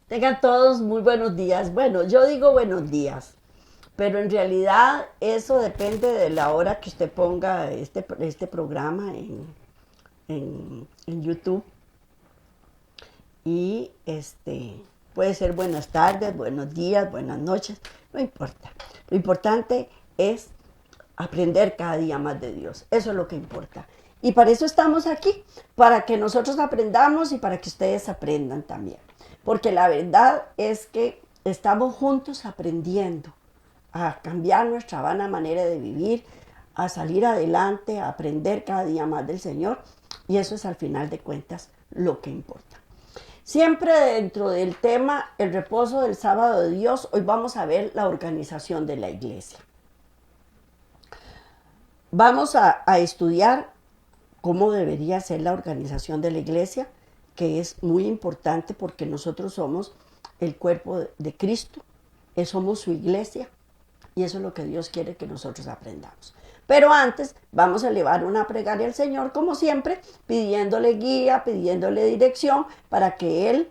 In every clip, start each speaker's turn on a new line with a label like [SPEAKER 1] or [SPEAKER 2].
[SPEAKER 1] Tengan todos muy buenos días. Bueno, yo digo buenos días, pero en realidad eso depende de la hora que usted ponga este programa en YouTube. Y puede ser buenas tardes, buenos días, buenas noches, no importa. Lo importante es aprender cada día más de Dios. Eso es lo que importa. Y para eso estamos aquí, para que nosotros aprendamos y para que ustedes aprendan también. Porque la verdad es que estamos juntos aprendiendo a cambiar nuestra vana manera de vivir, a salir adelante, a aprender cada día más del Señor. Y eso es al final de cuentas lo que importa. Siempre dentro del tema el reposo del sábado de Dios, hoy vamos a ver la organización de la iglesia. Vamos a estudiar cómo debería ser la organización de la iglesia, que es muy importante porque nosotros somos el cuerpo de Cristo, somos su iglesia y eso es lo que Dios quiere que nosotros aprendamos. Pero antes vamos a elevar una plegaria al Señor, como siempre, pidiéndole guía, pidiéndole dirección para que Él,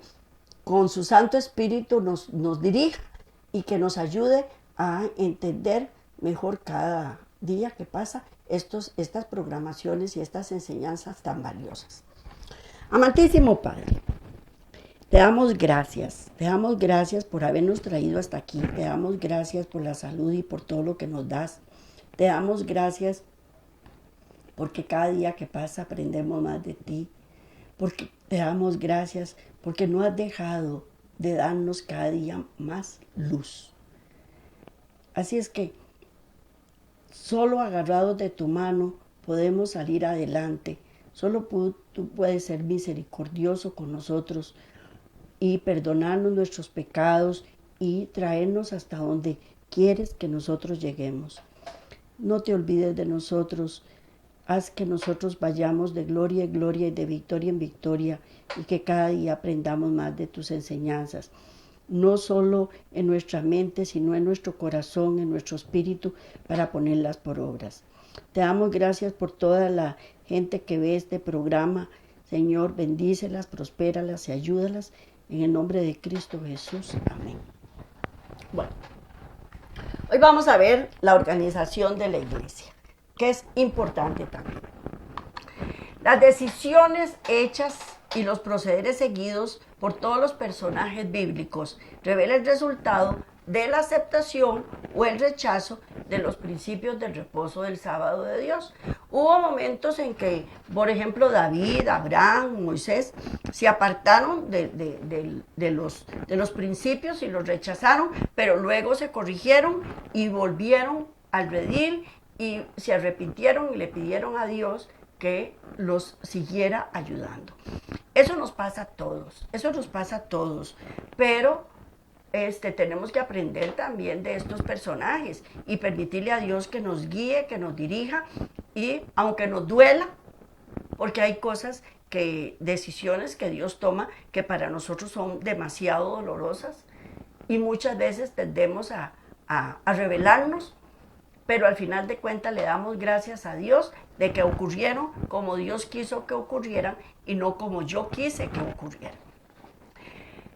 [SPEAKER 1] con su Santo Espíritu, nos dirija y que nos ayude a entender mejor cada día que pasa estas programaciones y estas enseñanzas tan valiosas. Amantísimo Padre, te damos gracias por habernos traído hasta aquí, te damos gracias por la salud y por todo lo que nos das, te damos gracias porque cada día que pasa aprendemos más de ti, porque te damos gracias porque no has dejado de darnos cada día más luz. Así es que solo agarrados de tu mano podemos salir adelante. Solo tú puedes ser misericordioso con nosotros y perdonarnos nuestros pecados y traernos hasta donde quieres que nosotros lleguemos. No te olvides de nosotros. Haz que nosotros vayamos de gloria en gloria y de victoria en victoria y que cada día aprendamos más de tus enseñanzas. No solo en nuestra mente, sino en nuestro corazón, en nuestro espíritu, para ponerlas por obras. Te damos gracias por toda la gente que ve este programa. Señor, bendícelas, prospéralas y ayúdalas. En el nombre de Cristo Jesús. Amén. Bueno, hoy vamos a ver la organización de la iglesia, que es importante también. Las decisiones hechas y los procederes seguidos por todos los personajes bíblicos revelan el resultado de la aceptación o el rechazo de los principios del reposo del sábado de Dios. Hubo momentos en que, por ejemplo, David, Abraham, Moisés, se apartaron de los principios y los rechazaron, pero luego se corrigieron y volvieron al redil y se arrepintieron y le pidieron a Dios que los siguiera ayudando. Eso nos pasa a todos, pero tenemos que aprender también de estos personajes y permitirle a Dios que nos guíe, que nos dirija y aunque nos duela, porque hay decisiones que Dios toma que para nosotros son demasiado dolorosas y muchas veces tendemos a rebelarnos, pero al final de cuentas le damos gracias a Dios de que ocurrieron como Dios quiso que ocurrieran y no como yo quise que ocurrieran.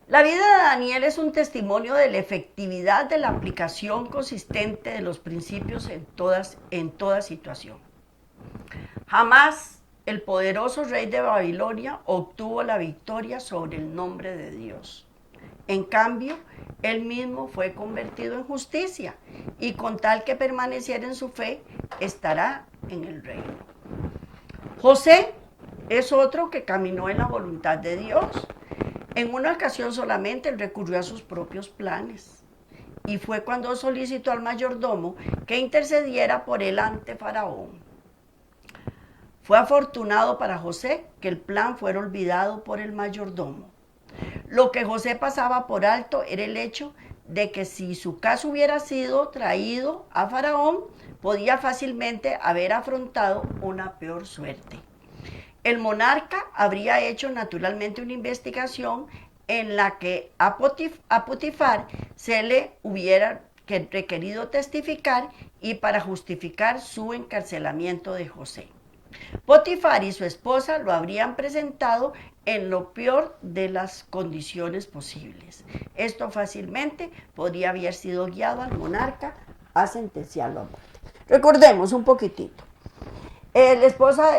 [SPEAKER 1] La vida de Daniel es un testimonio de la efectividad de la aplicación consistente de los principios en toda situación. Jamás el poderoso rey de Babilonia obtuvo la victoria sobre el nombre de Dios. En cambio, él mismo fue convertido en justicia y con tal que permaneciera en su fe, estará en el reino. José es otro que caminó en la voluntad de Dios. En una ocasión solamente él recurrió a sus propios planes y fue cuando solicitó al mayordomo que intercediera por él ante Faraón. Fue afortunado para José que el plan fuera olvidado por el mayordomo. Lo que José pasaba por alto era el hecho de que si su caso hubiera sido traído a Faraón, podía fácilmente haber afrontado una peor suerte. El monarca habría hecho naturalmente una investigación en la que a Potifar se le hubiera requerido testificar y para justificar su encarcelamiento de José. Potifar y su esposa lo habrían presentado en lo peor de las condiciones posibles. Esto fácilmente podría haber sido guiado al monarca a sentenciarlo a muerte. Recordemos un poquitito. La esposa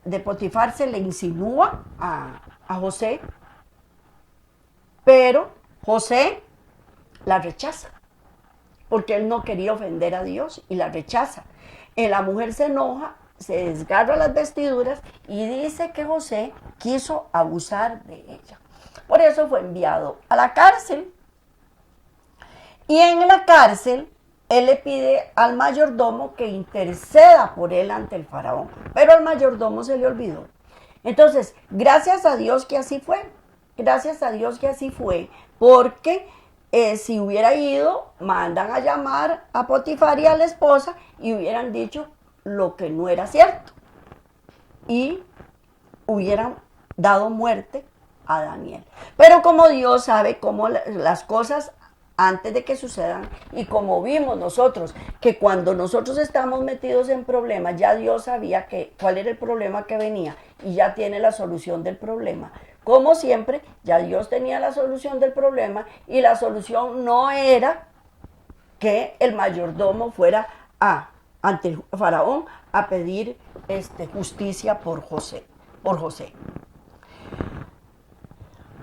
[SPEAKER 1] de Potifar se le insinúa a José, pero José la rechaza, porque él no quería ofender a Dios y la rechaza. La mujer se enoja, se desgarra las vestiduras y dice que José quiso abusar de ella. Por eso fue enviado a la cárcel. Y en la cárcel, él le pide al mayordomo que interceda por él ante el faraón. Pero al mayordomo se le olvidó. Entonces, gracias a Dios que así fue. Gracias a Dios que así fue. Porque si hubiera ido, mandan a llamar a Potifar y a la esposa y hubieran dicho lo que no era cierto. Y hubieran dado muerte a Daniel. Pero como Dios sabe cómo las cosas antes de que sucedan, y como vimos nosotros, que cuando nosotros estamos metidos en problemas, ya Dios sabía cuál era el problema que venía y ya tiene la solución del problema. Como siempre, ya Dios tenía la solución del problema y la solución no era que el mayordomo fuera ante el faraón a pedir justicia por José.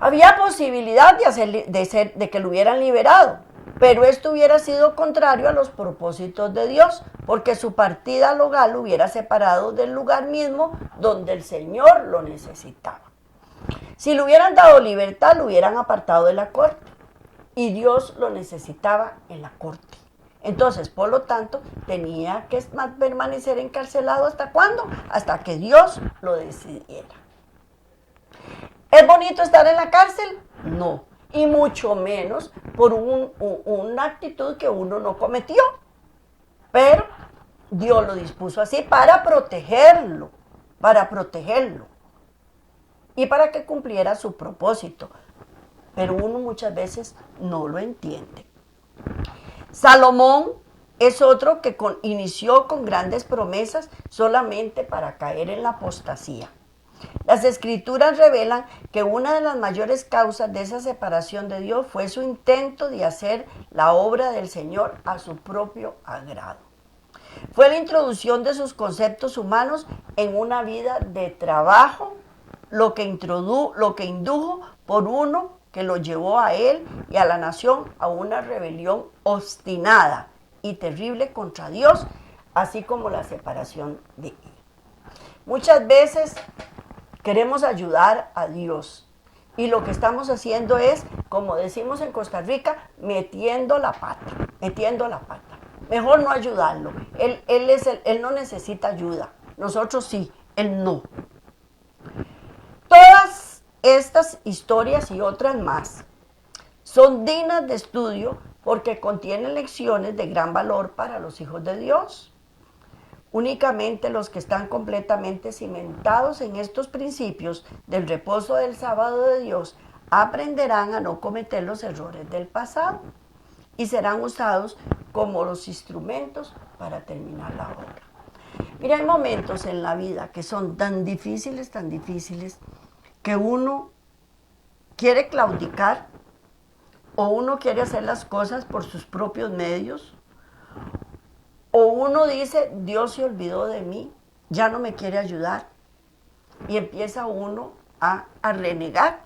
[SPEAKER 1] Había posibilidad de que lo hubieran liberado, pero esto hubiera sido contrario a los propósitos de Dios, porque su partida local lo hubiera separado del lugar mismo donde el Señor lo necesitaba. Si le hubieran dado libertad, lo hubieran apartado de la corte, y Dios lo necesitaba en la corte. Entonces, por lo tanto, tenía que permanecer encarcelado ¿hasta cuándo? Hasta que Dios lo decidiera. ¿Es bonito estar en la cárcel? No, y mucho menos por una actitud que uno no cometió. Pero Dios lo dispuso así para protegerlo, y para que cumpliera su propósito. Pero uno muchas veces no lo entiende. Salomón es otro que inició con grandes promesas solamente para caer en la apostasía. Las escrituras revelan que una de las mayores causas de esa separación de Dios fue su intento de hacer la obra del Señor a su propio agrado. Fue la introducción de sus conceptos humanos en una vida de trabajo, lo que indujo por uno que lo llevó a él y a la nación a una rebelión obstinada y terrible contra Dios, así como la separación de él. Muchas veces queremos ayudar a Dios y lo que estamos haciendo es, como decimos en Costa Rica, metiendo la pata. Mejor no ayudarlo. Él no necesita ayuda. Nosotros sí, él no. Todas estas historias y otras más son dignas de estudio porque contienen lecciones de gran valor para los hijos de Dios. Únicamente los que están completamente cimentados en estos principios del reposo del sábado de Dios aprenderán a no cometer los errores del pasado y serán usados como los instrumentos para terminar la obra. Mira, hay momentos en la vida que son tan difíciles, que uno quiere claudicar o uno quiere hacer las cosas por sus propios medios. O uno dice, Dios se olvidó de mí, ya no me quiere ayudar. Y empieza uno a renegar.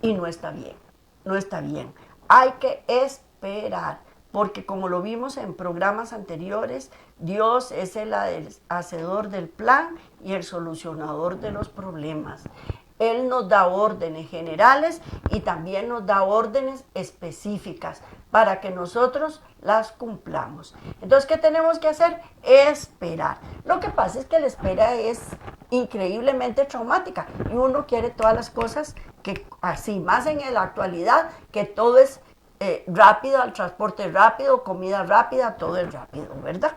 [SPEAKER 1] Y no está bien. Hay que esperar, porque como lo vimos en programas anteriores, Dios es el hacedor del plan y el solucionador de los problemas. Él nos da órdenes generales y también nos da órdenes específicas para que nosotros las cumplamos. Entonces, ¿qué tenemos que hacer? Esperar. Lo que pasa es que la espera es increíblemente traumática y uno quiere todas las cosas que así, más en la actualidad, que todo es rápido, el transporte rápido, comida rápida, todo es rápido, ¿verdad?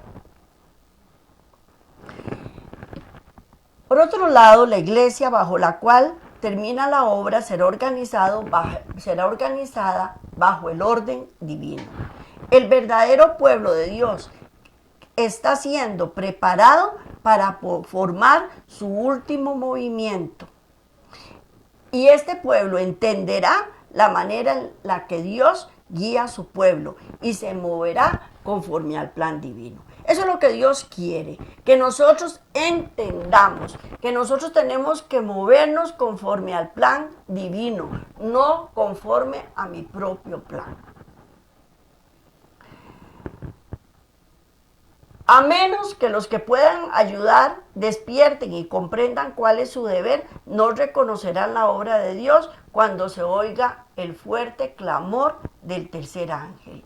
[SPEAKER 1] Por otro lado, la iglesia bajo la cual termina la obra será organizada bajo el orden divino. El verdadero pueblo de Dios está siendo preparado para formar su último movimiento. Y este pueblo entenderá la manera en la que Dios guía a su pueblo y se moverá conforme al plan divino. Eso es lo que Dios quiere, que nosotros entendamos, que nosotros tenemos que movernos conforme al plan divino, no conforme a mi propio plan. A menos que los que puedan ayudar despierten y comprendan cuál es su deber, no reconocerán la obra de Dios cuando se oiga el fuerte clamor del tercer ángel.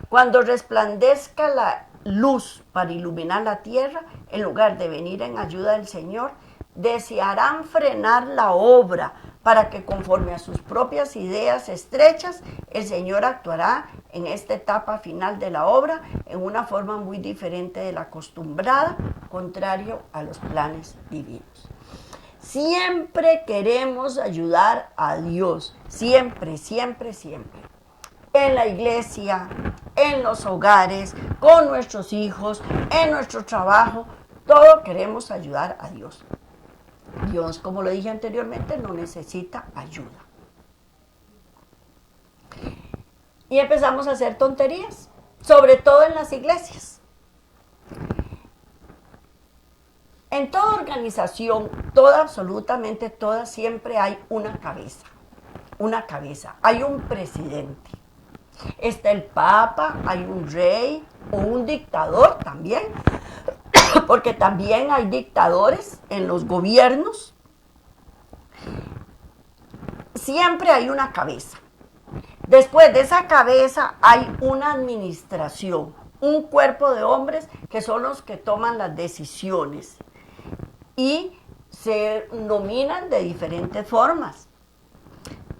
[SPEAKER 1] Cuando resplandezca la luz para iluminar la tierra, en lugar de venir en ayuda del Señor, desearán frenar la obra para que conforme a sus propias ideas estrechas, el Señor actuará en esta etapa final de la obra en una forma muy diferente de la acostumbrada, contrario a los planes divinos. Siempre queremos ayudar a Dios, siempre, siempre, siempre. En la iglesia, en los hogares, con nuestros hijos, en nuestro trabajo, todo queremos ayudar a Dios. Dios, como lo dije anteriormente, no necesita ayuda. Y empezamos a hacer tonterías, sobre todo en las iglesias. En toda organización, toda, absolutamente toda, siempre hay una cabeza. Una cabeza. Hay un presidente. Está el papa, hay un rey o un dictador también, porque también hay dictadores en los gobiernos. Siempre hay una cabeza. Después de esa cabeza hay una administración, un cuerpo de hombres que son los que toman las decisiones y se nominan de diferentes formas.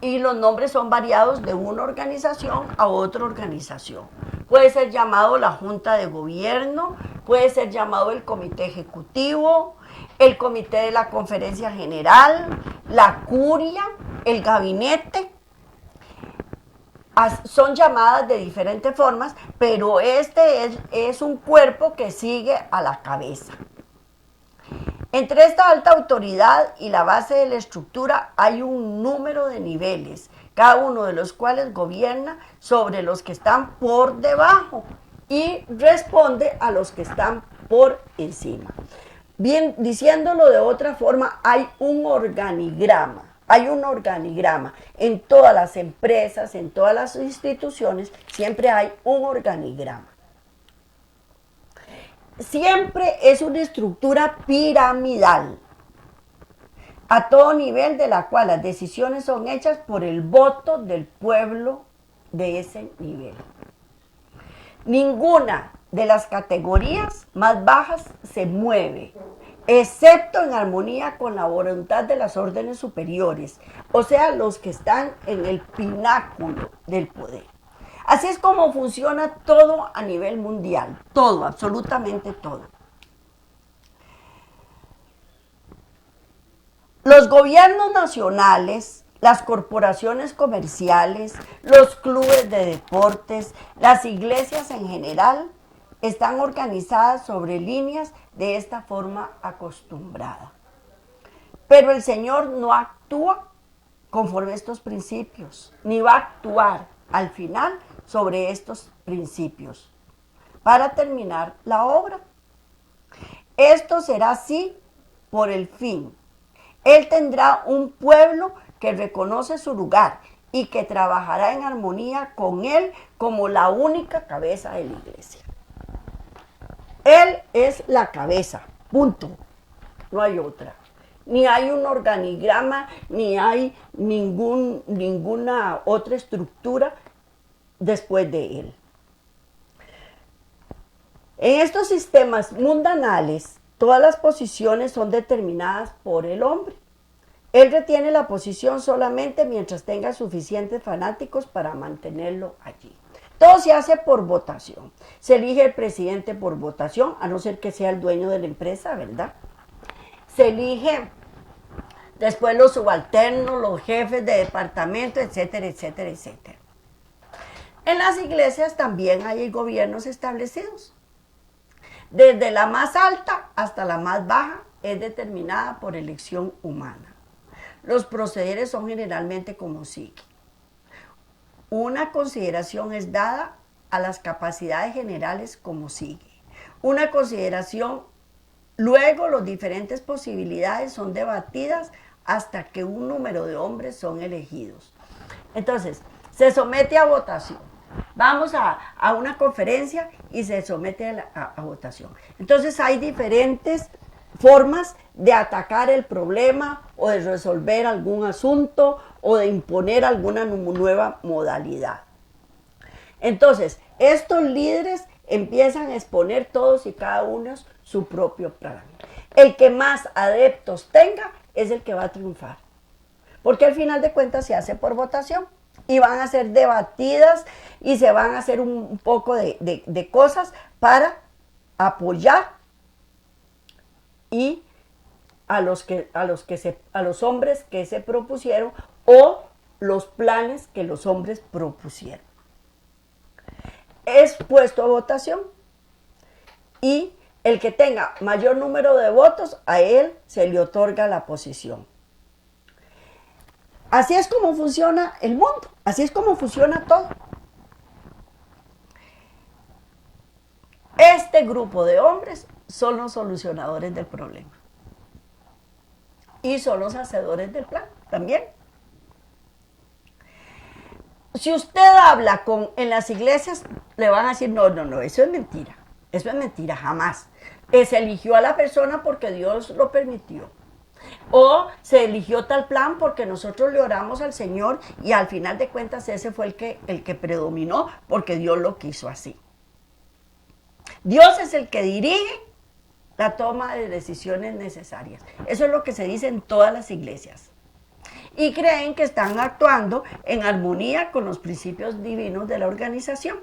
[SPEAKER 1] Y los nombres son variados de una organización a otra organización. Puede ser llamado la Junta de Gobierno, puede ser llamado el Comité Ejecutivo, el Comité de la Conferencia General, la Curia, el Gabinete. Son llamadas de diferentes formas, pero este es un cuerpo que sigue a la cabeza. Entre esta alta autoridad y la base de la estructura hay un número de niveles, cada uno de los cuales gobierna sobre los que están por debajo y responde a los que están por encima. Bien, diciéndolo de otra forma, hay un organigrama. Hay un organigrama. En todas las empresas, en todas las instituciones, siempre hay un organigrama. Siempre es una estructura piramidal, a todo nivel, de la cual las decisiones son hechas por el voto del pueblo de ese nivel. Ninguna de las categorías más bajas se mueve, excepto en armonía con la voluntad de las órdenes superiores, o sea, los que están en el pináculo del poder. Así es como funciona todo a nivel mundial, todo, absolutamente todo. Los gobiernos nacionales, las corporaciones comerciales, los clubes de deportes, las iglesias en general, están organizadas sobre líneas de esta forma acostumbrada. Pero el Señor no actúa conforme a estos principios, ni va a actuar al final sobre estos principios para terminar la obra. Esto será así por el fin. Él tendrá un pueblo que reconoce su lugar y que trabajará en armonía con Él como la única cabeza de la iglesia. Él es la cabeza, punto. No hay otra. ni hay un organigrama, ni hay ninguna otra estructura después de él. En estos sistemas mundanales, todas las posiciones son determinadas por el hombre. Él retiene la posición solamente mientras tenga suficientes fanáticos para mantenerlo allí. Todo se hace por votación. Se elige el presidente por votación, a no ser que sea el dueño de la empresa, ¿verdad? Se elige después los subalternos, los jefes de departamento, etcétera, etcétera, etcétera. En las iglesias también hay gobiernos establecidos. Desde la más alta hasta la más baja es determinada por elección humana. Los procederes son generalmente como sigue. Una consideración es dada a las capacidades generales como sigue. Una consideración, luego las diferentes posibilidades son debatidas hasta que un número de hombres son elegidos. Entonces, se somete a votación. Vamos a una conferencia y se somete a votación. Entonces hay diferentes formas de atacar el problema o de resolver algún asunto o de imponer alguna nueva modalidad. Entonces, estos líderes empiezan a exponer todos y cada uno su propio plan. El que más adeptos tenga es el que va a triunfar. Porque al final de cuentas se hace por votación y van a ser debatidas y se van a hacer un poco de cosas para apoyar y a los hombres que se propusieron o los planes que los hombres propusieron. Es puesto a votación y el que tenga mayor número de votos, a él se le otorga la posición. Así es como funciona el mundo, así es como funciona todo. Este grupo de hombres son los solucionadores del problema. Y son los hacedores del plan también. Si usted habla en las iglesias, le van a decir, no, eso es mentira, jamás. Se eligió a la persona porque Dios lo permitió. O se eligió tal plan porque nosotros le oramos al Señor y al final de cuentas ese fue el que predominó porque Dios lo quiso así. Dios es el que dirige la toma de decisiones necesarias. Eso es lo que se dice en todas las iglesias. Y creen que están actuando en armonía con los principios divinos de la organización.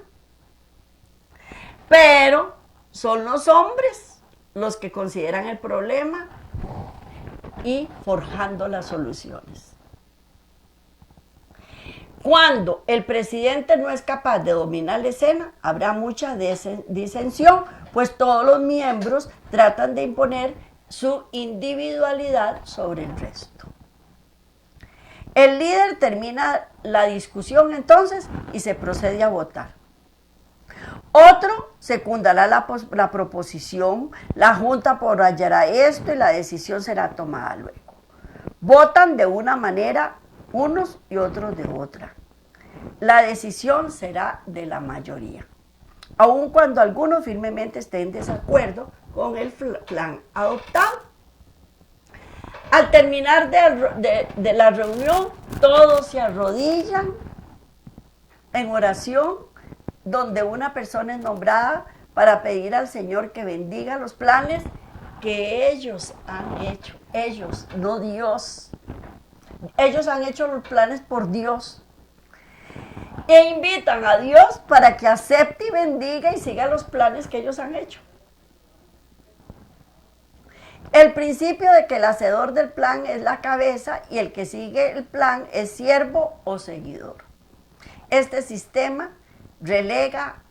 [SPEAKER 1] Pero son los hombres los que consideran el problema y forjando las soluciones. Cuando el presidente no es capaz de dominar la escena, habrá mucha disensión, pues todos los miembros tratan de imponer su individualidad sobre el resto. El líder termina la discusión entonces y se procede a votar. Otro secundará la proposición, la junta apoyará esto y la decisión será tomada luego. Votan de una manera unos y otros de otra. La decisión será de la mayoría, aun cuando algunos firmemente estén en desacuerdo con el plan adoptado. Al terminar de la reunión, todos se arrodillan en oración, donde una persona es nombrada para pedir al Señor que bendiga los planes que ellos han hecho. Ellos, no Dios. Ellos han hecho los planes por Dios. E invitan a Dios para que acepte y bendiga y siga los planes que ellos han hecho. El principio de que el hacedor del plan es la cabeza y el que sigue el plan es siervo o seguidor. Este sistema relega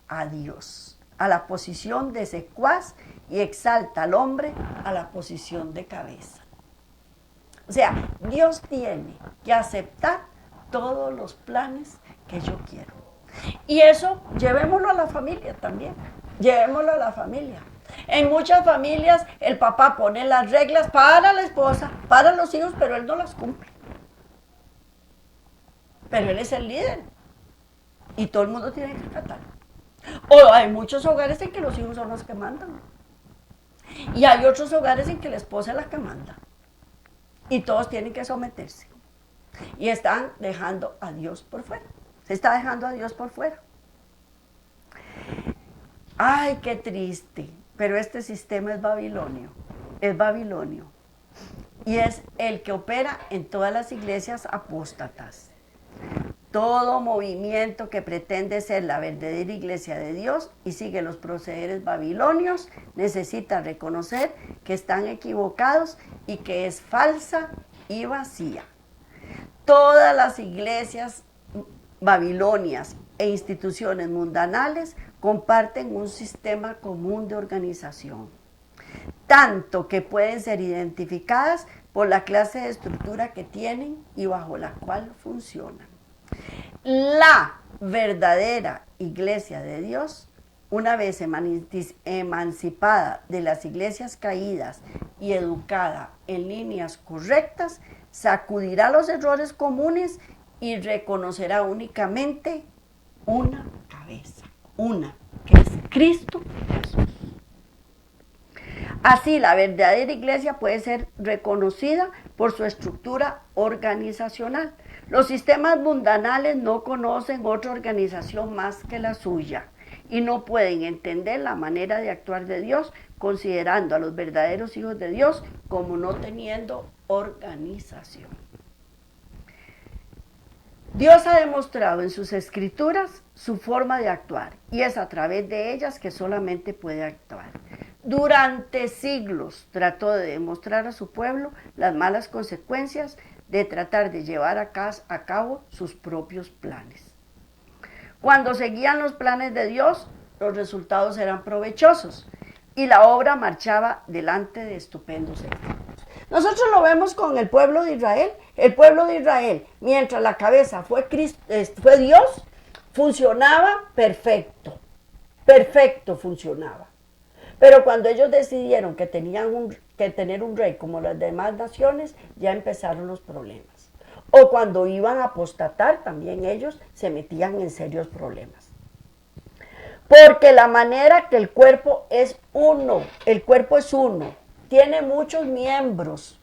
[SPEAKER 1] a Dios a la posición de secuaz y exalta al hombre a la posición de cabeza. O sea, Dios tiene que aceptar todos los planes que yo quiero. Y eso llevémoslo a la familia también. Llevémoslo a la familia. En muchas familias el papá pone las reglas para la esposa, para los hijos, pero él no las cumple. Pero él es el líder. Y todo el mundo tiene que tratarlo. O hay muchos hogares en que los hijos son los que mandan. Y hay otros hogares en que la esposa es la que manda. y todos tienen que someterse. Y están dejando a Dios por fuera. Se está dejando a Dios por fuera. Ay, qué triste. Pero este sistema es babilonio. Es babilonio. Y es el que opera en todas las iglesias apóstatas. Todo movimiento que pretende ser la verdadera iglesia de Dios y sigue los procederes babilonios necesita reconocer que están equivocados y que es falsa y vacía. Todas las iglesias babilonias e instituciones mundanales comparten un sistema común de organización, tanto que pueden ser identificadas por la clase de estructura que tienen y bajo la cual funcionan. La verdadera iglesia de Dios, una vez emancipada de las iglesias caídas y educada en líneas correctas, sacudirá los errores comunes y reconocerá únicamente una cabeza, una, que es Cristo Jesús. Así, la verdadera iglesia puede ser reconocida por su estructura organizacional. Los sistemas mundanales no conocen otra organización más que la suya y no pueden entender la manera de actuar de Dios, considerando a los verdaderos hijos de Dios como no teniendo organización. Dios ha demostrado en sus escrituras su forma de actuar y es a través de ellas que solamente puede actuar. Durante siglos trató de demostrar a su pueblo las malas consecuencias de tratar de llevar a cabo sus propios planes. Cuando seguían los planes de Dios, los resultados eran provechosos y la obra marchaba delante de estupendos éxitos. Nosotros lo vemos con el pueblo de Israel. El pueblo de Israel, mientras la cabeza fue Dios, funcionaba perfecto. Perfecto funcionaba. Pero cuando ellos decidieron que tenían que tener un rey como las demás naciones, ya empezaron los problemas. O cuando iban a apostatar, también ellos se metían en serios problemas. Porque la manera que el cuerpo es uno, tiene muchos miembros,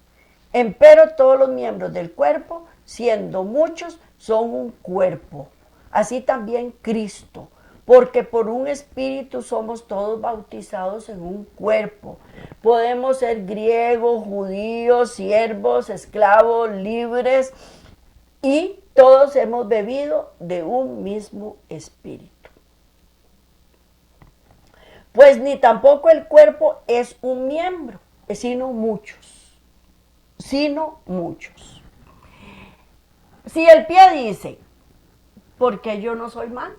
[SPEAKER 1] empero todos los miembros del cuerpo, siendo muchos, son un cuerpo. Así también Cristo. Porque por un espíritu somos todos bautizados en un cuerpo. Podemos ser griegos, judíos, siervos, esclavos, libres, y todos hemos bebido de un mismo espíritu. Pues ni tampoco el cuerpo es un miembro, sino muchos. Si el pie dice, porque yo no soy mano.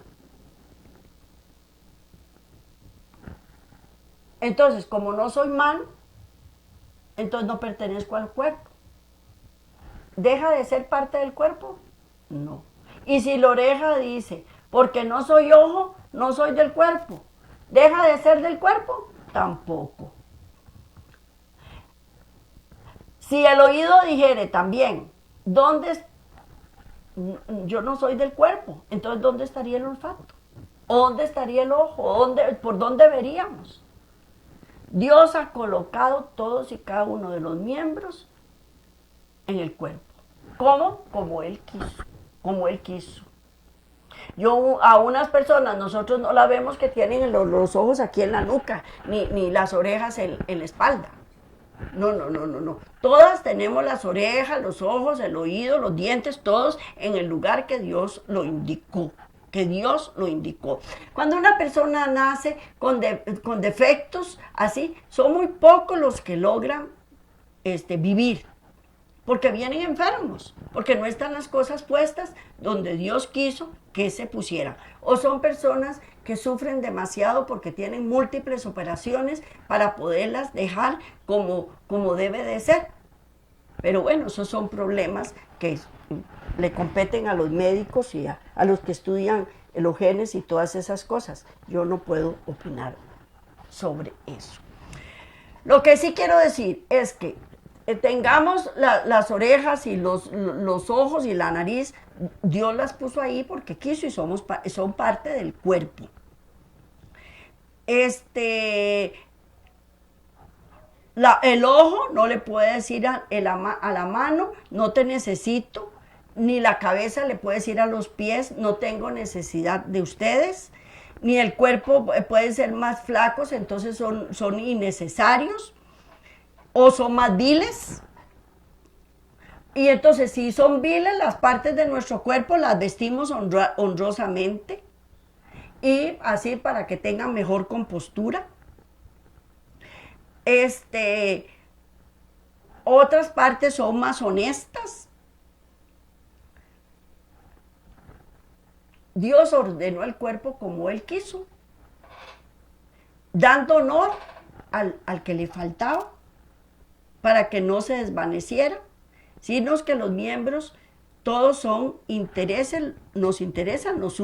[SPEAKER 1] Entonces, como no soy mano, entonces no pertenezco al cuerpo. ¿Deja de ser parte del cuerpo? No. Y si la oreja dice, porque no soy ojo, no soy del cuerpo, ¿deja de ser del cuerpo? Tampoco. Si el oído dijere también, yo no soy del cuerpo, entonces ¿dónde estaría el olfato? ¿O dónde estaría el ojo? ¿Por dónde veríamos? Dios ha colocado todos y cada uno de los miembros en el cuerpo. ¿Cómo? Como Él quiso. A unas personas, nosotros no la vemos que tienen los ojos aquí en la nuca, ni las orejas en la espalda. No. Todas tenemos las orejas, los ojos, el oído, los dientes, todos en el lugar que Dios lo indicó. Cuando una persona nace con defectos así, son muy pocos los que logran vivir, porque vienen enfermos, porque no están las cosas puestas donde Dios quiso que se pusieran. O son personas que sufren demasiado porque tienen múltiples operaciones para poderlas dejar como debe de ser. Pero bueno, esos son problemas que le competen a los médicos y a los que estudian los genes y todas esas cosas. Yo no puedo opinar sobre eso. Lo que sí quiero decir es que tengamos las orejas y los ojos y la nariz, Dios las puso ahí porque quiso y son parte del El ojo no le puede decir a la mano, no te necesito, ni la cabeza le puede decir a los pies, no tengo necesidad de ustedes, ni el cuerpo puede ser más flacos, entonces son innecesarios, o son más viles. Y entonces si son viles, las partes de nuestro cuerpo las vestimos honrosamente, y así para que tengan mejor compostura. Otras partes son más honestas. Dios ordenó el cuerpo como Él quiso, dando honor al que le faltaba, para que no se desvaneciera, sino que los miembros todos se interesan los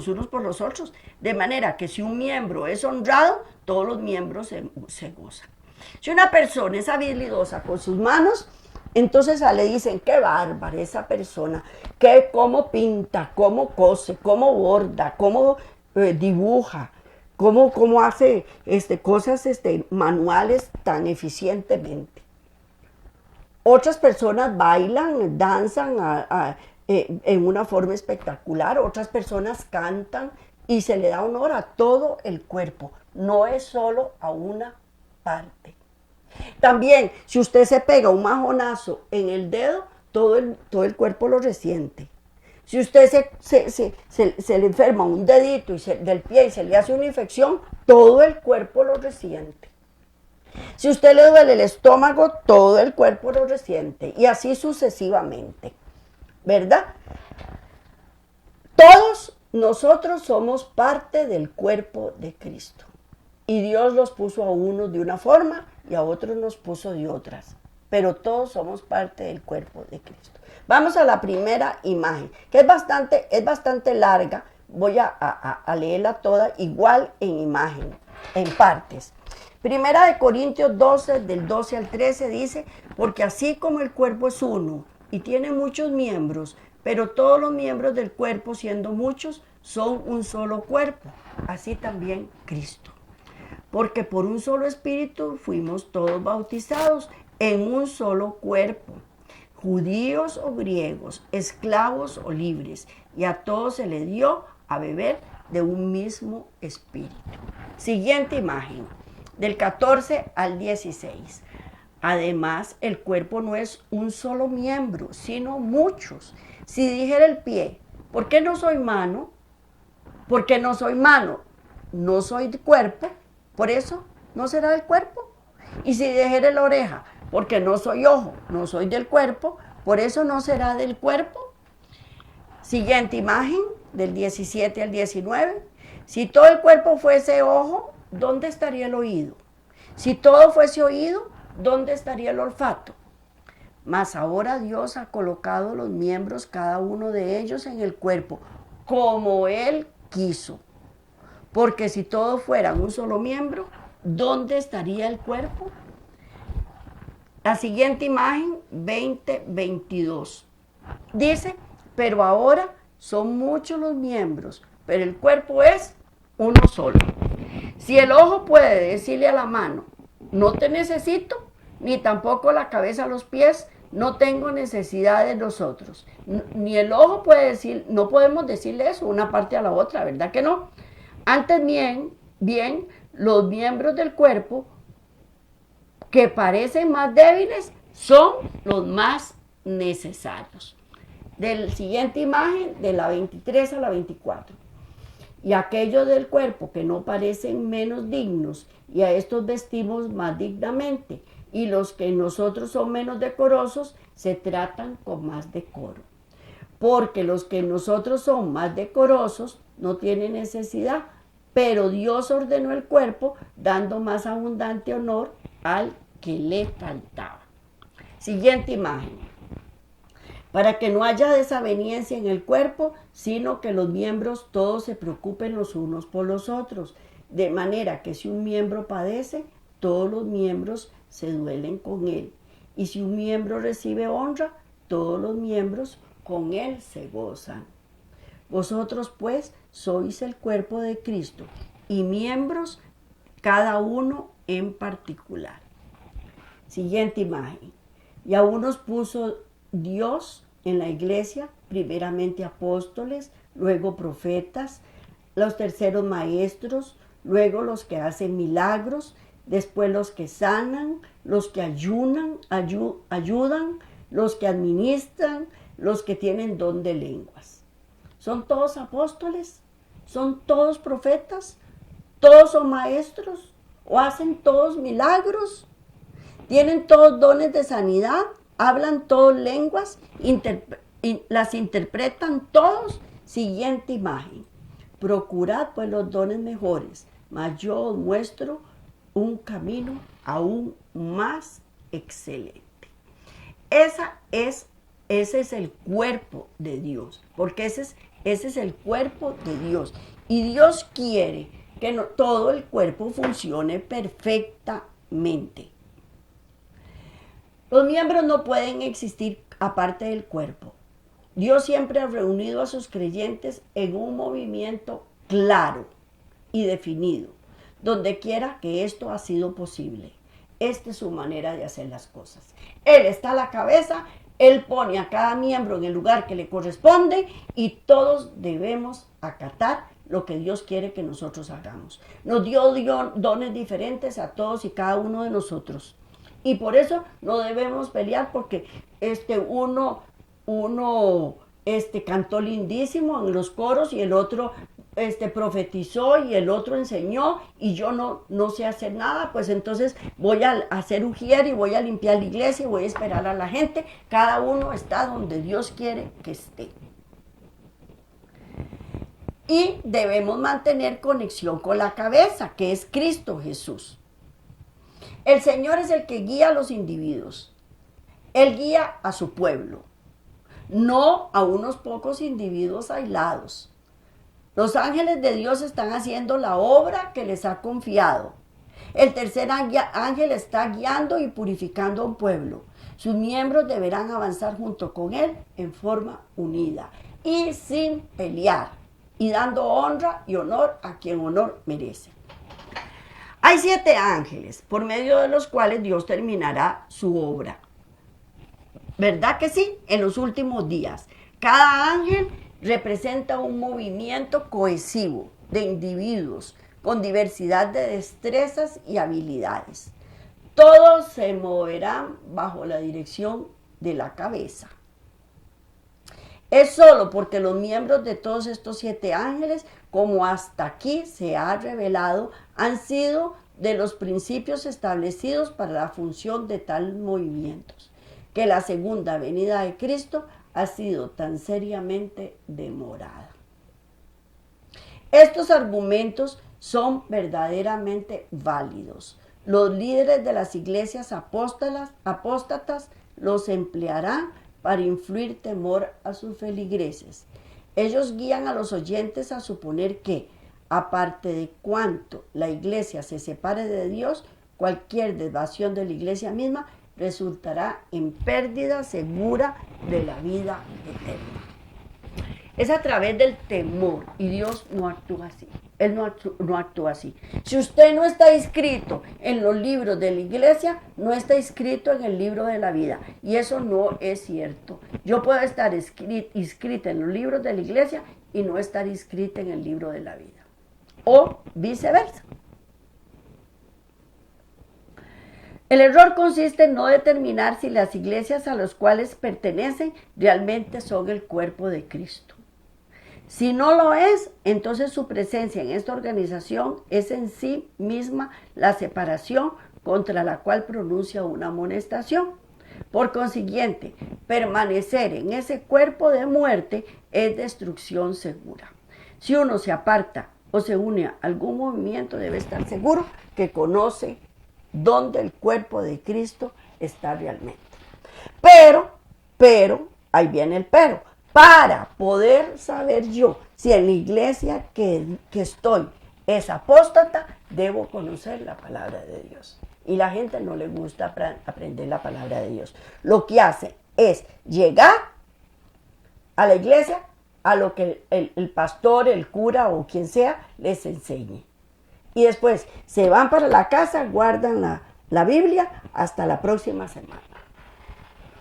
[SPEAKER 1] unos por los otros, de manera que si un miembro es honrado, todos los miembros se gozan. Si una persona es habilidosa con sus manos, entonces le dicen, qué bárbara esa persona, cómo pinta, cómo cose, cómo borda, cómo dibuja, cómo hace cosas manuales tan eficientemente. Otras personas bailan, danzan en una forma espectacular, otras personas cantan y se le da honor a todo el cuerpo, no es solo a una parte. También, si usted se pega un majonazo en el dedo, todo el cuerpo lo resiente. Si usted se le enferma un dedito del pie y se le hace una infección, todo el cuerpo lo resiente. Si a usted le duele el estómago, todo el cuerpo lo resiente, y así sucesivamente, ¿verdad? Todos nosotros somos parte del cuerpo de Cristo, y Dios los puso a unos de una forma y a otros nos puso de otras, pero todos somos parte del cuerpo de Cristo. Vamos a la primera imagen, que es bastante larga. Voy a leerla toda igual en imagen, en partes. Primera de Corintios 12, del 12 al 13 dice, porque así como el cuerpo es uno y tiene muchos miembros, pero todos los miembros del cuerpo, siendo muchos, son un solo cuerpo, así también Cristo. Porque por un solo espíritu fuimos todos bautizados en un solo cuerpo, judíos o griegos, esclavos o libres, y a todos se le dio a beber de un mismo espíritu. Siguiente imagen, del 14 al 16. Además, el cuerpo no es un solo miembro, sino muchos. Si dijera el pie, ¿por qué no soy mano? ¿Por qué no soy mano? No soy cuerpo, por eso no será del cuerpo. Y si dijera la oreja, porque no soy ojo, no soy del cuerpo, por eso no será del cuerpo. Siguiente imagen, del 17 al 19. Si todo el cuerpo fuese ojo, ¿dónde estaría el oído? Si todo fuese oído, ¿dónde estaría el olfato? Mas ahora Dios ha colocado los miembros, cada uno de ellos, en el cuerpo, como Él quiso. Porque si todos fueran un solo miembro, ¿dónde estaría el cuerpo? La siguiente imagen, 20-22. Dice, pero ahora son muchos los miembros, pero el cuerpo es uno solo. Si el ojo puede decirle a la mano, no te necesito, ni tampoco la cabeza a los pies, no tengo necesidad de nosotros. Ni el ojo puede decir, no podemos decirle eso una parte a la otra, ¿verdad que no? Antes bien, los miembros del cuerpo que parecen más débiles son los más necesarios. De la siguiente imagen, de la 23 a la 24. Y aquellos del cuerpo que no parecen menos dignos, y a estos vestimos más dignamente, y los que en nosotros son menos decorosos, se tratan con más decoro. Porque los que en nosotros son más decorosos no tienen necesidad, pero Dios ordenó el cuerpo, dando más abundante honor al que le faltaba. Siguiente imagen. Para que no haya desaveniencia en el cuerpo, sino que los miembros todos se preocupen los unos por los otros, de manera que si un miembro padece, todos los miembros se duelen con él. Y si un miembro recibe honra, todos los miembros con él se gozan. Vosotros pues sois el cuerpo de Cristo y miembros cada uno en particular. Siguiente imagen. Y a unos puso Dios en la iglesia, primeramente apóstoles, luego profetas, los terceros maestros, luego los que hacen milagros, después los que sanan, los que ayudan, los que administran, los que tienen don de lenguas. ¿Son todos apóstoles? ¿Son todos profetas? ¿Todos son maestros? ¿O hacen todos milagros? ¿Tienen todos dones de sanidad? ¿Hablan todos lenguas? ¿Las interpretan todos? Siguiente imagen. Procurad pues los dones mejores, mas yo os muestro un camino aún más excelente. Ese es el cuerpo de Dios, porque ese es el cuerpo de Dios. Y Dios quiere que todo el cuerpo funcione perfectamente. Los miembros no pueden existir aparte del cuerpo. Dios siempre ha reunido a sus creyentes en un movimiento claro y definido, donde quiera que esto ha sido posible. Esta es su manera de hacer las cosas. Él está a la cabeza, Él pone a cada miembro en el lugar que le corresponde y todos debemos acatar lo que Dios quiere que nosotros hagamos. Nos dio dones diferentes a todos y cada uno de nosotros. Y por eso no debemos pelear porque uno cantó lindísimo en los coros y el otro profetizó y el otro enseñó y yo no sé hacer nada, pues entonces voy a hacer ujier y voy a limpiar la iglesia y voy a esperar a la gente. Cada uno está donde Dios quiere que esté. Y debemos mantener conexión con la cabeza, que es Cristo Jesús. El Señor es el que guía a los individuos. Él guía a su pueblo, no a unos pocos individuos aislados. Los ángeles de Dios están haciendo la obra que les ha confiado. El tercer ángel está guiando y purificando a un pueblo. Sus miembros deberán avanzar junto con él en forma unida y sin pelear, y dando honra y honor a quien honor merece. Hay 7 ángeles, por medio de los cuales Dios terminará su obra. ¿Verdad que sí? En los últimos días. Cada ángel representa un movimiento cohesivo de individuos con diversidad de destrezas y habilidades. Todos se moverán bajo la dirección de la cabeza. Es solo porque los miembros de todos estos 7 ángeles, como hasta aquí se ha revelado, han sido de los principios establecidos para la función de tales movimientos, que la segunda venida de Cristo ha sido tan seriamente demorada. Estos argumentos son verdaderamente válidos. Los líderes de las iglesias apóstatas los emplearán para influir temor a sus feligreses. Ellos guían a los oyentes a suponer que, aparte de cuanto la iglesia se separe de Dios, cualquier desviación de la iglesia misma resultará en pérdida segura de la vida eterna. Es a través del temor y Dios no actúa así. Él no actúa así. Si usted no está inscrito en los libros de la iglesia, no está inscrito en el libro de la vida. Y eso no es cierto. Yo puedo estar inscrita en los libros de la iglesia y no estar inscrita en el libro de la vida. O viceversa. El error consiste en no determinar si las iglesias a las cuales pertenecen realmente son el cuerpo de Cristo. Si no lo es, entonces su presencia en esta organización es en sí misma la separación contra la cual pronuncia una amonestación. Por consiguiente, permanecer en ese cuerpo de muerte es destrucción segura. Si uno se aparta o se une a algún movimiento, debe estar seguro que conoce dónde el cuerpo de Cristo está realmente. Pero, ahí viene el pero. Para poder saber yo si en la iglesia que estoy es apóstata, debo conocer la palabra de Dios. Y la gente no le gusta aprender la palabra de Dios. Lo que hace es llegar a la iglesia a lo que el pastor, el cura o quien sea les enseñe. Y después se van para la casa, guardan la Biblia hasta la próxima semana.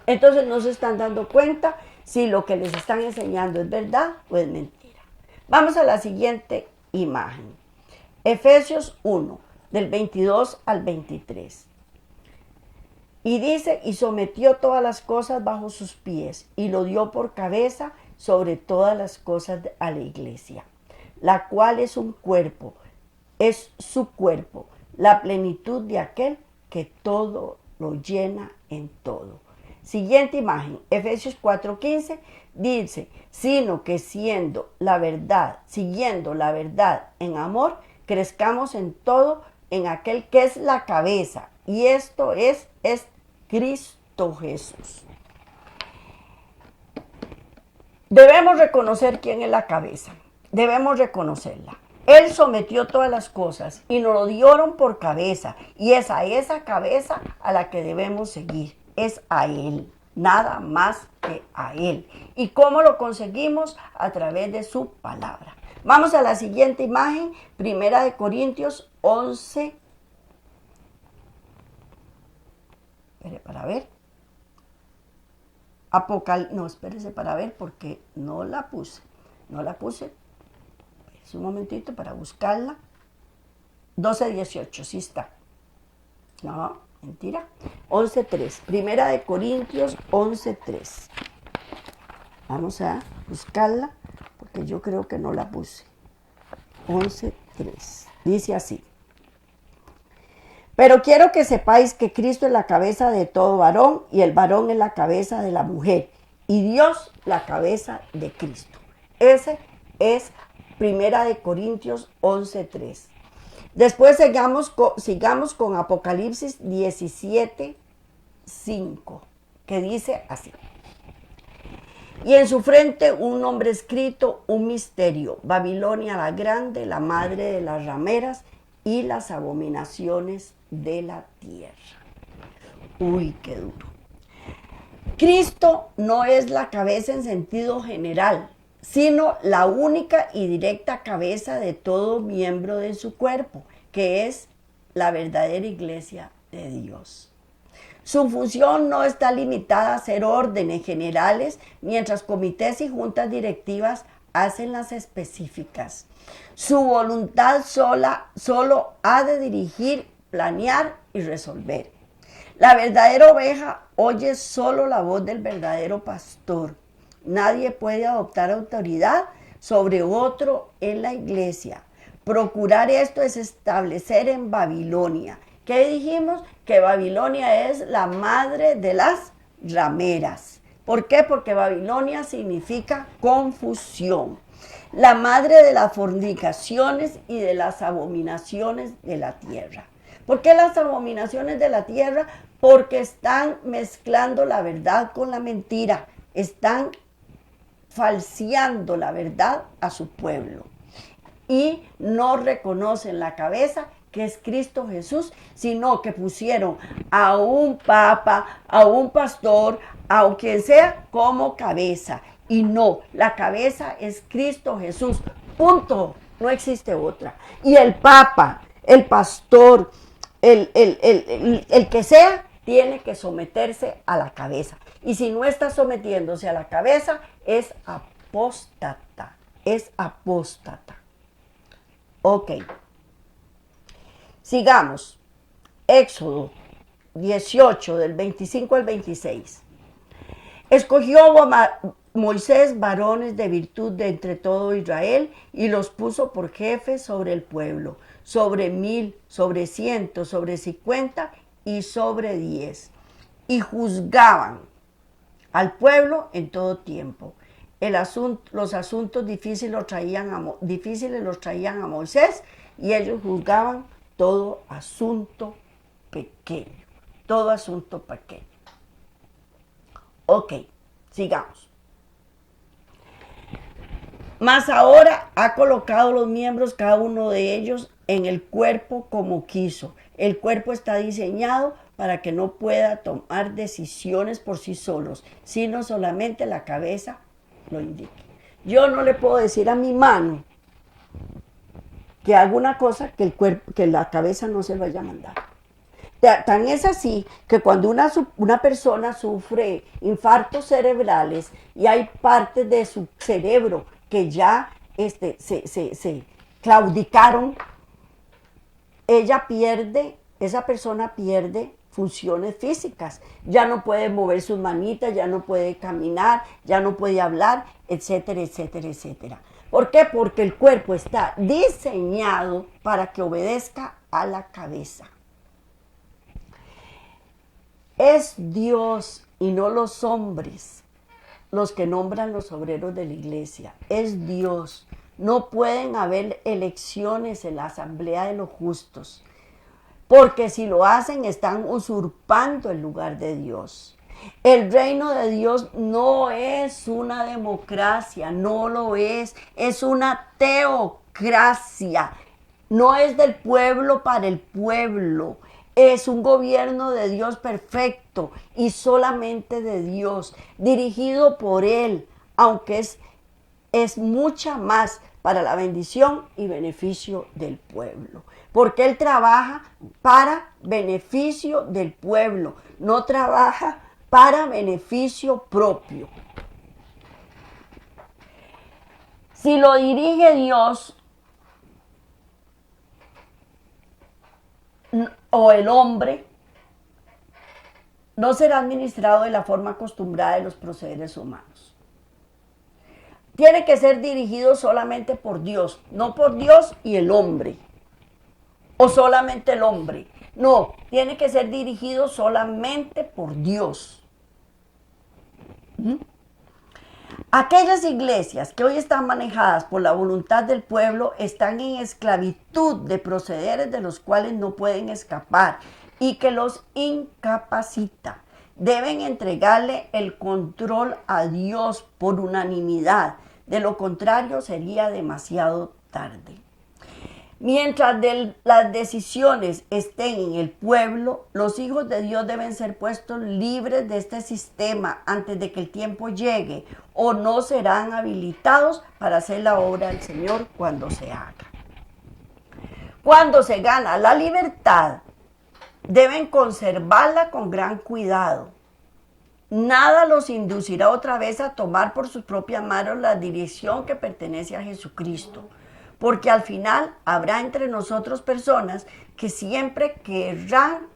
[SPEAKER 1] Entonces no se están dando cuenta si lo que les están enseñando es verdad o es mentira. Vamos a la siguiente imagen. Efesios 1, del 22 al 23. Y dice, y sometió todas las cosas bajo sus pies, y lo dio por cabeza sobre todas las cosas a la iglesia, la cual es un cuerpo, es su cuerpo, la plenitud de aquel que todo lo llena en todo. Siguiente imagen, Efesios 4:15, dice, sino que siguiendo la verdad en amor, crezcamos en todo en aquel que es la cabeza, y esto es Cristo Jesús. Debemos reconocer quién es la cabeza, debemos reconocerla. Él sometió todas las cosas y nos lo dieron por cabeza, y es a esa cabeza a la que debemos seguir, es a Él, nada más que a Él. ¿Y cómo lo conseguimos? A través de su palabra. Vamos a la siguiente imagen, 1 Corintios 11. Espere para ver. No, espérese para ver porque no la puse. Es un momentito para buscarla. 12:18, sí está. No, mentira. 11:3. 1 Corintios 11:3. Vamos a buscarla porque yo creo que no la puse. 11:3. Dice así. Pero quiero que sepáis que Cristo es la cabeza de todo varón y el varón es la cabeza de la mujer y Dios la cabeza de Cristo. Ese es 1 Corintios 11:3. Después sigamos con Apocalipsis 17:5, que dice así. Y en su frente un nombre escrito, un misterio, Babilonia la grande, la madre de las rameras y las abominaciones de la tierra. Uy, qué duro. Cristo no es la cabeza en sentido general, sino la única y directa cabeza de todo miembro de su cuerpo, que es la verdadera iglesia de Dios. Su función no está limitada a hacer órdenes generales, mientras comités y juntas directivas hacen las específicas. Su voluntad solo ha de dirigir, planear y resolver. La verdadera oveja oye solo la voz del verdadero pastor. Nadie puede adoptar autoridad sobre otro en la iglesia. Procurar esto es establecer en Babilonia. ¿Qué dijimos? Que Babilonia es la madre de las rameras. ¿Por qué? Porque Babilonia significa confusión. La madre de las fornicaciones y de las abominaciones de la tierra. ¿Por qué las abominaciones de la tierra? Porque están mezclando la verdad con la mentira. Están falseando la verdad a su pueblo. Y no reconocen la cabeza, que es Cristo Jesús, sino que pusieron a un papa, a un pastor, a quien sea, como cabeza. Y no, la cabeza es Cristo Jesús. Punto. No existe otra. Y el papa, el pastor, el que sea, tiene que someterse a la cabeza. Y si no está sometiéndose a la cabeza, es apóstata. Es apóstata. Ok. Sigamos. Éxodo 18, del 25 al 26. Escogió Moisés varones de virtud de entre todo Israel y los puso por jefes sobre el pueblo, sobre 1000, sobre 100, sobre 50 y sobre 10. Y juzgaban al pueblo en todo tiempo. Los asuntos difíciles los traían a Moisés y ellos juzgaban todo asunto pequeño. Todo asunto pequeño. Ok, sigamos. Mas ahora ha colocado los miembros, cada uno de ellos, en el cuerpo como quiso. El cuerpo está diseñado para que no pueda tomar decisiones por sí solos, sino solamente la cabeza lo indique. Yo no le puedo decir a mi mano que haga una cosa que la cabeza no se lo vaya a mandar. Tan es así que cuando una persona sufre infartos cerebrales y hay partes de su cerebro que ya se claudicaron, esa persona pierde funciones físicas. Ya no puede mover sus manitas, ya no puede caminar, ya no puede hablar, etcétera, etcétera, etcétera. ¿Por qué? Porque el cuerpo está diseñado para que obedezca a la cabeza. Es Dios y no los hombres los que nombran los obreros de la iglesia. Es Dios. No pueden haber elecciones en la asamblea de los justos, porque si lo hacen están usurpando el lugar de Dios. El reino de Dios no es una democracia, no lo es una teocracia. No es del pueblo para el pueblo. Es un gobierno de Dios perfecto y solamente de Dios, dirigido por Él, aunque es mucha más para la bendición y beneficio del pueblo. Porque Él trabaja para beneficio del pueblo, no trabaja para beneficio propio. Si lo dirige Dios o el hombre, no será administrado de la forma acostumbrada de los procederes humanos. Tiene que ser dirigido solamente por Dios, no por Dios y el hombre, o solamente el hombre. No, tiene que ser dirigido solamente por Dios. Aquellas iglesias que hoy están manejadas por la voluntad del pueblo están en esclavitud de procederes de los cuales no pueden escapar y que los incapacita. Deben entregarle el control a Dios por unanimidad. De lo contrario sería demasiado tarde. Mientras las decisiones estén en el pueblo, los hijos de Dios deben ser puestos libres de este sistema antes de que el tiempo llegue, o no serán habilitados para hacer la obra del Señor cuando se haga. Cuando se gana la libertad, deben conservarla con gran cuidado. Nada los inducirá otra vez a tomar por sus propias manos la dirección que pertenece a Jesucristo. Porque al final habrá entre nosotros personas que siempre querrán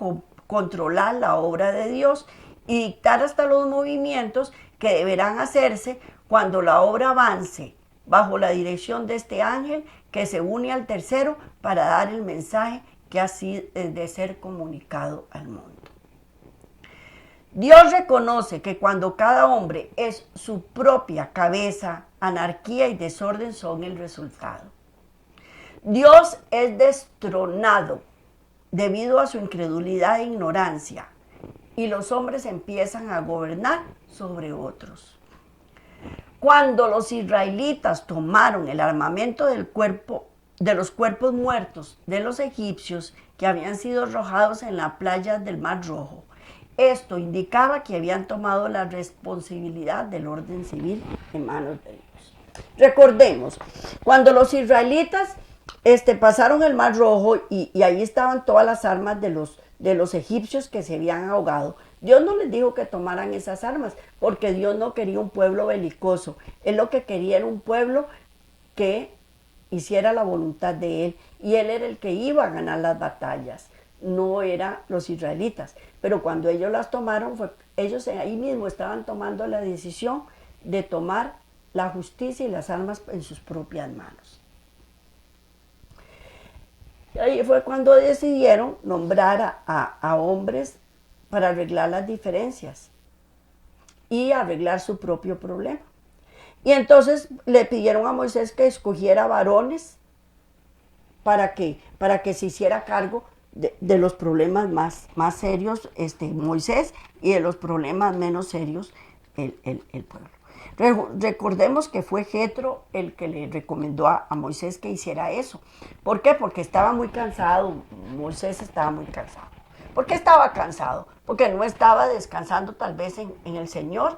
[SPEAKER 1] controlar la obra de Dios y dictar hasta los movimientos que deberán hacerse cuando la obra avance bajo la dirección de este ángel que se une al tercero para dar el mensaje que ha de ser comunicado al mundo. Dios reconoce que cuando cada hombre es su propia cabeza, anarquía y desorden son el resultado. Dios es destronado debido a su incredulidad e ignorancia y los hombres empiezan a gobernar sobre otros. Cuando los israelitas tomaron el armamento de los cuerpos muertos de los egipcios que habían sido arrojados en la playa del Mar Rojo, esto indicaba que habían tomado la responsabilidad del orden civil en manos de Dios. Recordemos, cuando los israelitas pasaron el Mar Rojo y ahí estaban todas las armas de los egipcios que se habían ahogado. Dios no les dijo que tomaran esas armas, porque Dios no quería un pueblo belicoso. Él lo que quería era un pueblo que hiciera la voluntad de Él, y Él era el que iba a ganar las batallas, no eran los israelitas. Pero cuando ellos las tomaron, ellos ahí mismo estaban tomando la decisión de tomar la justicia y las armas en sus propias manos. Y ahí fue cuando decidieron nombrar a hombres para arreglar las diferencias y arreglar su propio problema. Y entonces le pidieron a Moisés que escogiera varones para que se hiciera cargo de los problemas más serios Moisés, y de los problemas menos serios el pueblo. Recordemos que fue Jetro el que le recomendó a Moisés que hiciera eso. ¿Por qué? Porque estaba muy cansado. Moisés estaba muy cansado. ¿Por qué estaba cansado? Porque no estaba descansando tal vez en el Señor,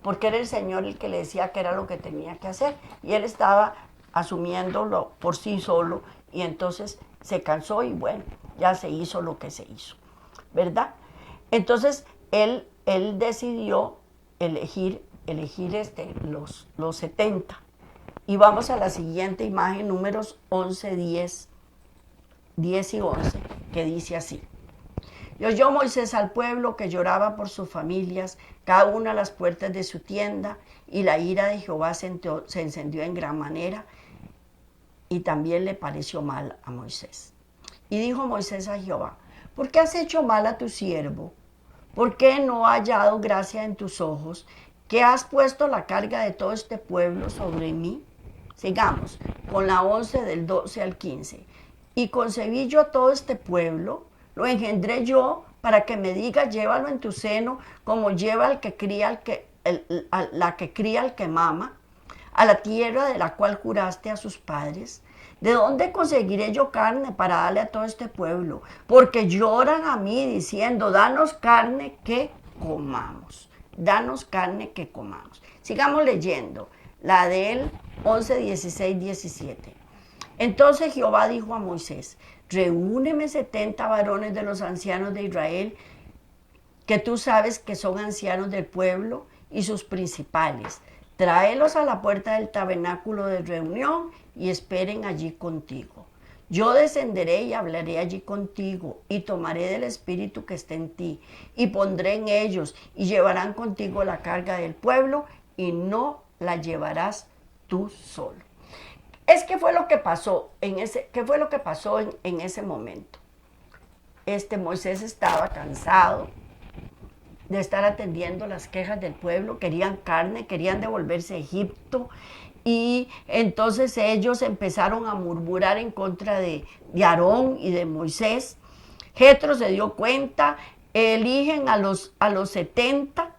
[SPEAKER 1] porque era el Señor el que le decía que era lo que tenía que hacer, y él estaba asumiéndolo por sí solo, y entonces se cansó y bueno, ya se hizo lo que se hizo. ¿verdad? Entonces, él decidió elegir los 70. Y vamos a la siguiente imagen, números 11, 10 y 11, que dice así. Y oyó Moisés al pueblo que lloraba por sus familias, cada una a las puertas de su tienda, y la ira de Jehová se encendió en gran manera, y también le pareció mal a Moisés. Y dijo Moisés a Jehová, ¿por qué has hecho mal a tu siervo? ¿Por qué no ha hallado gracia en tus ojos? ¿Que has puesto la carga de todo este pueblo sobre mí? Sigamos con la 11 del 12 al 15. Y concebí yo todo este pueblo, lo engendré yo para que me diga, llévalo en tu seno, como lleva al que cría la que cría al que mama, a la tierra de la cual juraste a sus padres. ¿De dónde conseguiré yo carne para darle a todo este pueblo? Porque lloran a mí diciendo, danos carne que comamos. Danos carne que comamos. Sigamos leyendo. La del 11, 16, 17. Entonces Jehová dijo a Moisés, reúneme 70 varones de los ancianos de Israel, que tú sabes que son ancianos del pueblo y sus principales. Tráelos a la puerta del tabernáculo de reunión y esperen allí contigo. Yo descenderé y hablaré allí contigo, y tomaré del espíritu que está en ti, y pondré en ellos, y llevarán contigo la carga del pueblo, y no la llevarás tú solo. ¿Qué fue lo que pasó en ese momento? Moisés estaba cansado de estar atendiendo las quejas del pueblo, querían carne, querían devolverse a Egipto, y entonces ellos empezaron a murmurar en contra de Aarón y de Moisés. Jetro se dio cuenta, eligen a los 70,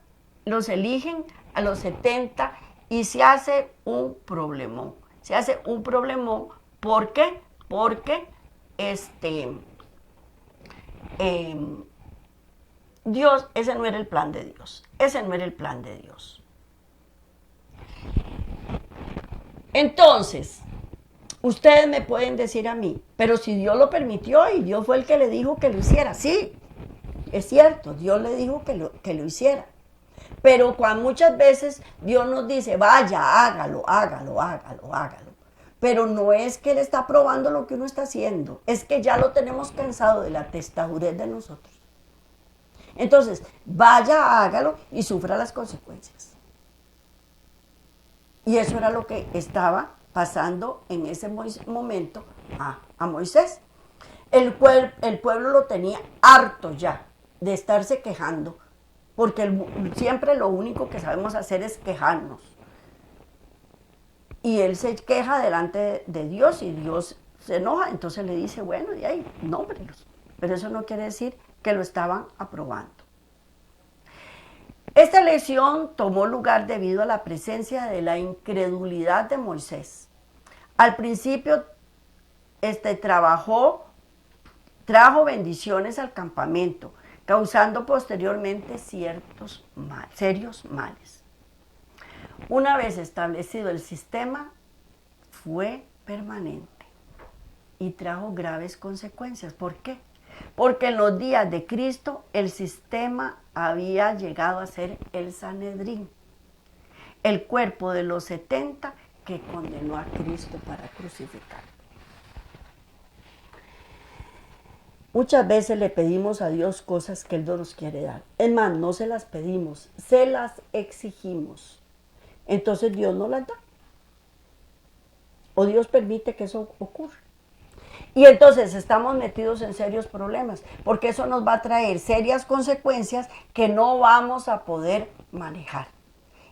[SPEAKER 1] los eligen a los 70 y se hace un problemón. Se hace un problemón, ¿por qué? Porque Dios, ese no era el plan de Dios. Ese no era el plan de Dios. Entonces, ustedes me pueden decir a mí, pero si Dios lo permitió y Dios fue el que le dijo que lo hiciera, sí, es cierto, Dios le dijo que lo hiciera. Pero cuando muchas veces Dios nos dice, vaya, hágalo. Pero no es que Él está probando lo que uno está haciendo, es que ya lo tenemos cansado de la testadurez de nosotros. Entonces, vaya, hágalo y sufra las consecuencias. Y eso era lo que estaba pasando en ese momento a Moisés. El pueblo lo tenía harto ya de estarse quejando, porque siempre lo único que sabemos hacer es quejarnos. Y él se queja delante de Dios y Dios se enoja, entonces le dice, bueno, de ahí, nómbrelos. Pero eso no quiere decir que lo estaban aprobando. Esta elección tomó lugar debido a la presencia de la incredulidad de Moisés. Al principio, trajo bendiciones al campamento, causando posteriormente serios males. Una vez establecido el sistema, fue permanente y trajo graves consecuencias. ¿Por qué? Porque en los días de Cristo el sistema había llegado a ser el Sanedrín, el cuerpo de los 70 que condenó a Cristo para crucificar. Muchas veces le pedimos a Dios cosas que Él no nos quiere dar. Es más, no se las pedimos, se las exigimos. Entonces Dios no las da. O Dios permite que eso ocurra. Y entonces estamos metidos en serios problemas, porque eso nos va a traer serias consecuencias que no vamos a poder manejar.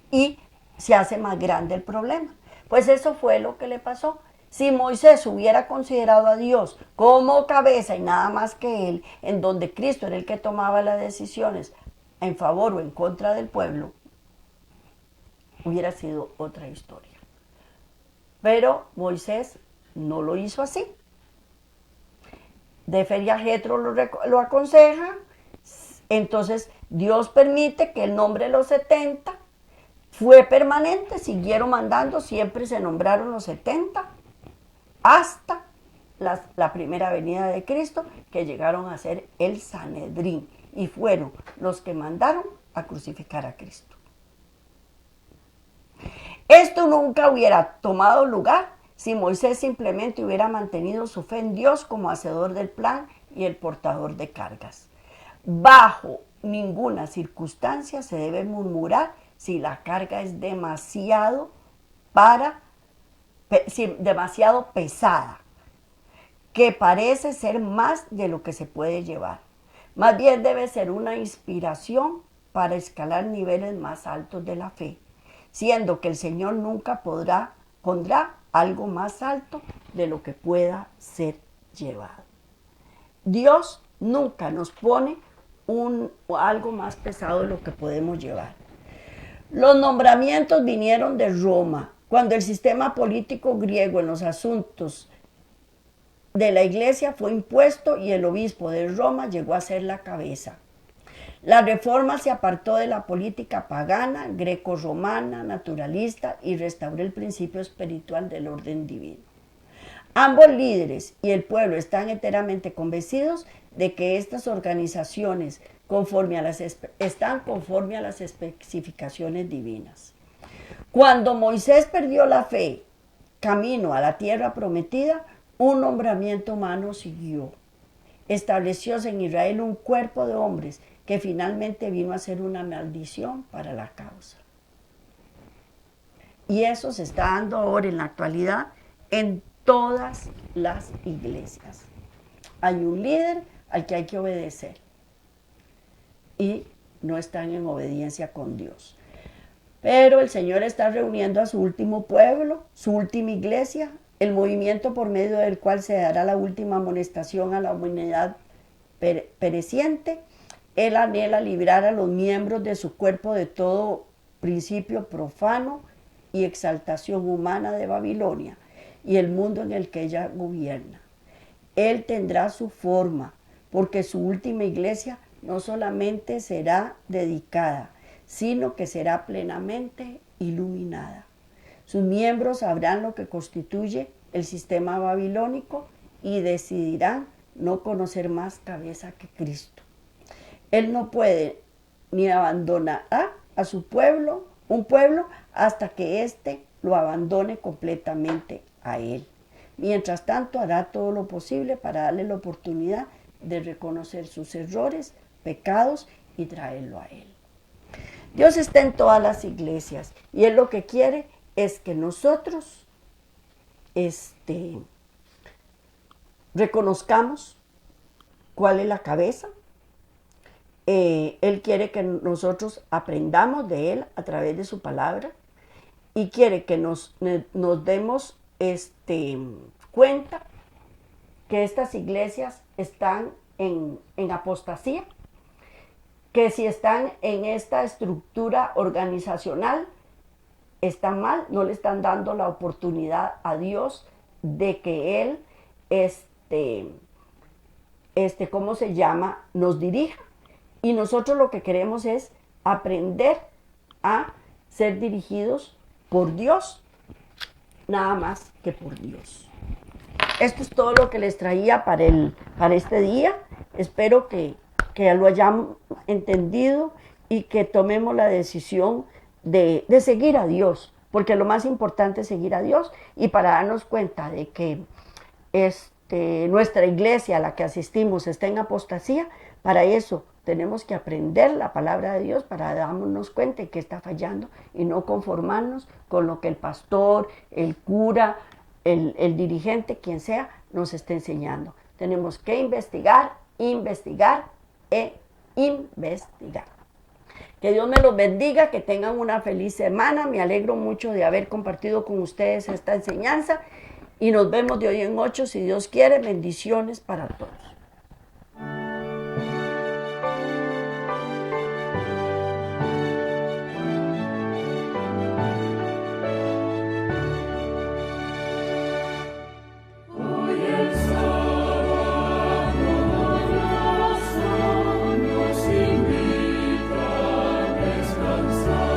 [SPEAKER 1] Y se hace más grande el problema. Pues eso fue lo que le pasó. Si Moisés hubiera considerado a Dios como cabeza y nada más que él, en donde Cristo era el que tomaba las decisiones en favor o en contra del pueblo, hubiera sido otra historia. Pero Moisés no lo hizo así. De feria Jetro lo aconseja, entonces Dios permite que el nombre de los 70 fue permanente, siguieron mandando, siempre se nombraron los 70, hasta la primera venida de Cristo, que llegaron a ser el Sanedrín y fueron los que mandaron a crucificar a Cristo. Esto nunca hubiera tomado lugar si Moisés simplemente hubiera mantenido su fe en Dios como hacedor del plan y el portador de cargas. Bajo ninguna circunstancia se debe murmurar si la carga es demasiado pesada, que parece ser más de lo que se puede llevar. Más bien debe ser una inspiración para escalar niveles más altos de la fe, siendo que el Señor nunca pondrá algo más alto de lo que pueda ser llevado. Dios nunca nos pone algo más pesado de lo que podemos llevar. Los nombramientos vinieron de Roma, cuando el sistema político griego en los asuntos de la iglesia fue impuesto y el obispo de Roma llegó a ser la cabeza. La reforma se apartó de la política pagana, greco-romana, naturalista y restauró el principio espiritual del orden divino. Ambos líderes y el pueblo están enteramente convencidos de que estas organizaciones están conforme a las especificaciones divinas. Cuando Moisés perdió la fe, camino a la tierra prometida, un nombramiento humano siguió. Establecióse en Israel un cuerpo de hombres que finalmente vino a ser una maldición para la causa. Y eso se está dando ahora en la actualidad en todas las iglesias. Hay un líder al que hay que obedecer y no están en obediencia con Dios. Pero el Señor está reuniendo a su último pueblo, su última iglesia, el movimiento por medio del cual se dará la última amonestación a la humanidad pereciente. Él anhela librar a los miembros de su cuerpo de todo principio profano y exaltación humana de Babilonia y el mundo en el que ella gobierna. Él tendrá su forma, porque su última iglesia no solamente será dedicada, sino que será plenamente iluminada. Sus miembros sabrán lo que constituye el sistema babilónico y decidirán no conocer más cabeza que Cristo. Él no puede ni abandonar a su pueblo, un pueblo, hasta que éste lo abandone completamente a él. Mientras tanto, hará todo lo posible para darle la oportunidad de reconocer sus errores, pecados y traerlo a él. Dios está en todas las iglesias y Él lo que quiere es que nosotros reconozcamos cuál es la cabeza. Él quiere que nosotros aprendamos de Él a través de su palabra y quiere que nos demos cuenta que estas iglesias están en apostasía, que si están en esta estructura organizacional están mal, no le están dando la oportunidad a Dios de que Él nos dirija. Y nosotros lo que queremos es aprender a ser dirigidos por Dios, nada más que por Dios. Esto es todo lo que les traía para este día. Espero que lo hayan entendido y que tomemos la decisión de seguir a Dios, porque lo más importante es seguir a Dios, y para darnos cuenta de que nuestra iglesia a la que asistimos está en apostasía, para eso tenemos que aprender la palabra de Dios para darnos cuenta de que está fallando y no conformarnos con lo que el pastor, el cura, el dirigente, quien sea, nos está enseñando. Tenemos que investigar e investigar. Que Dios me los bendiga, que tengan una feliz semana. Me alegro mucho de haber compartido con ustedes esta enseñanza y nos vemos de hoy en 8, si Dios quiere. Bendiciones para todos.
[SPEAKER 2] Descansar.